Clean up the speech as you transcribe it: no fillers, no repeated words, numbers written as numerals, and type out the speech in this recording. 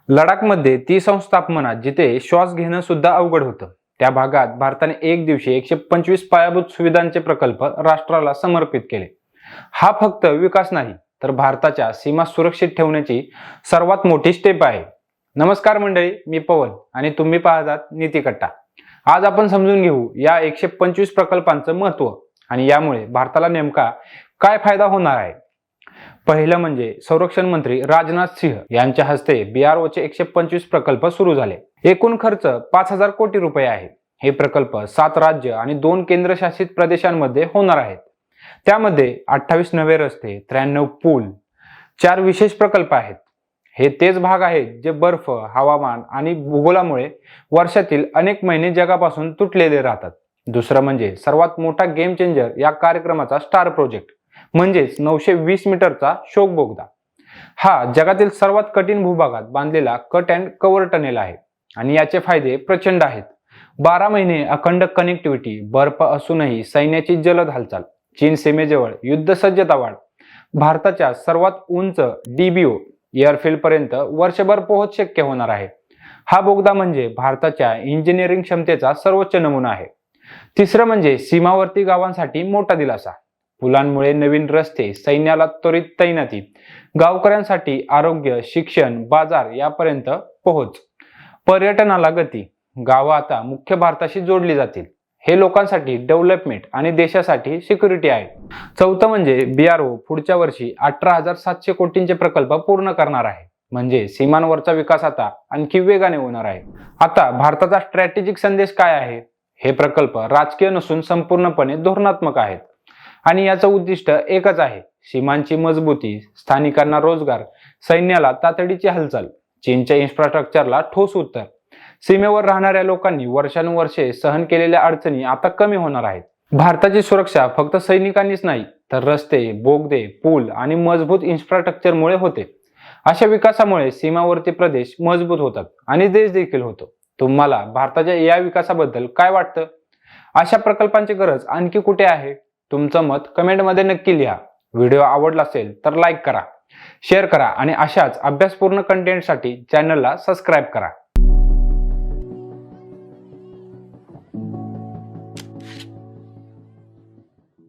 लडाखमध्ये 30 अंश तापमानात जिथे श्वास घेणं सुद्धा अवघड होतं, त्या भागात भारताने एक दिवशी 125 पायाभूत सुविधांचे प्रकल्प राष्ट्राला समर्पित केले. हा फक्त विकास नाही, तर भारताच्या सीमा सुरक्षित ठेवण्याची सर्वात मोठी स्टेप आहे. नमस्कार मंडळी, मी पवन आणि तुम्ही पाहतात नीतिकट्टा. आज आपण समजून घेऊ या 125 प्रकल्पांचं महत्त्व आणि यामुळे भारताला नेमका काय फायदा होणार आहे. पहिलं म्हणजे संरक्षण मंत्री राजनाथ सिंह यांच्या हस्ते BROचे 125 प्रकल्प सुरू झाले. एकूण खर्च 5000 कोटी रुपये आहे. हे प्रकल्प 7 राज्य आणि 2 केंद्रशासित प्रदेशांमध्ये होणार आहेत. त्यामध्ये 28 नवे रस्ते, 93 पूल, 4 विशेष प्रकल्प आहेत. हे तेच भाग आहेत जे बर्फ, हवामान आणि भूगोलामुळे वर्षातील अनेक महिने जगापासून तुटलेले राहतात. दुसरं म्हणजे सर्वात मोठा गेम चेंजर या कार्यक्रमाचा स्टार प्रोजेक्ट म्हणजेच 920 मीटरचा शोक बोगदा. हा जगातील सर्वात कठीण भूभागात बांधलेला कट अँड कव्हर टनेल आहे आणि याचे फायदे प्रचंड आहेत. 12 महिने अखंड कनेक्टिव्हिटी, बर्फ असूनही सैन्याची जलद हालचाल, चीन सीमेजवळ युद्धसज्जता वाढ, भारताच्या सर्वात उंच DBO एअरफील्ड पर्यंत वर्षभर पोहोच शक्य होणार आहे. हा बोगदा म्हणजे भारताच्या इंजिनिअरिंग क्षमतेचा सर्वोच्च नमुना आहे. तिसरं म्हणजे सीमावर्ती गावांसाठी मोठा दिलासा. पुलांमुळे नवीन रस्ते, सैन्याला त्वरित तैनाती, गावकऱ्यांसाठी आरोग्य, शिक्षण, बाजार यापर्यंत पोहोच, पर्यटनाला गती. गावं आता मुख्य भारताशी जोडली जातील. हे लोकांसाठी डेव्हलपमेंट आणि देशासाठी सिक्युरिटी आहे. चौथं म्हणजे BRO पुढच्या वर्षी 18,700 कोटींचे प्रकल्प पूर्ण करणार आहे. म्हणजे सीमांवरचा विकास आता आणखी वेगाने होणार आहे. आता भारताचा स्ट्रॅटेजिक संदेश काय आहे? हे प्रकल्प राजकीय नसून संपूर्णपणे धोरणात्मक आहेत आणि याचं उद्दिष्ट एकच आहे: सीमांची मजबूती, स्थानिकांना रोजगार, सैन्याला तातडीची हालचाल, चीनच्या इन्फ्रास्ट्रक्चरला ठोस उत्तर. सीमेवर राहणाऱ्या लोकांनी वर्षानुवर्षे सहन केलेल्या अडचणी आता कमी होणार आहेत. भारताची सुरक्षा फक्त सैनिकांनीच नाही, तर रस्ते, बोगदे, पूल आणि मजबूत इन्फ्रास्ट्रक्चरमुळे होते. अशा विकासामुळे सीमावर्ती प्रदेश मजबूत होतात आणि देश देखील होतो. तुम्हाला भारताच्या या विकासाबद्दल काय वाटतं? अशा प्रकल्पांची गरज आणखी कुठे आहे? तुमचं मत कमेंटमध्ये नक्की लिहा. व्हिडिओ आवडला असेल तर लाईक करा, शेअर करा आणि अशाच अभ्यासपूर्ण कंटेंटसाठी चॅनलला सबस्क्राईब करा.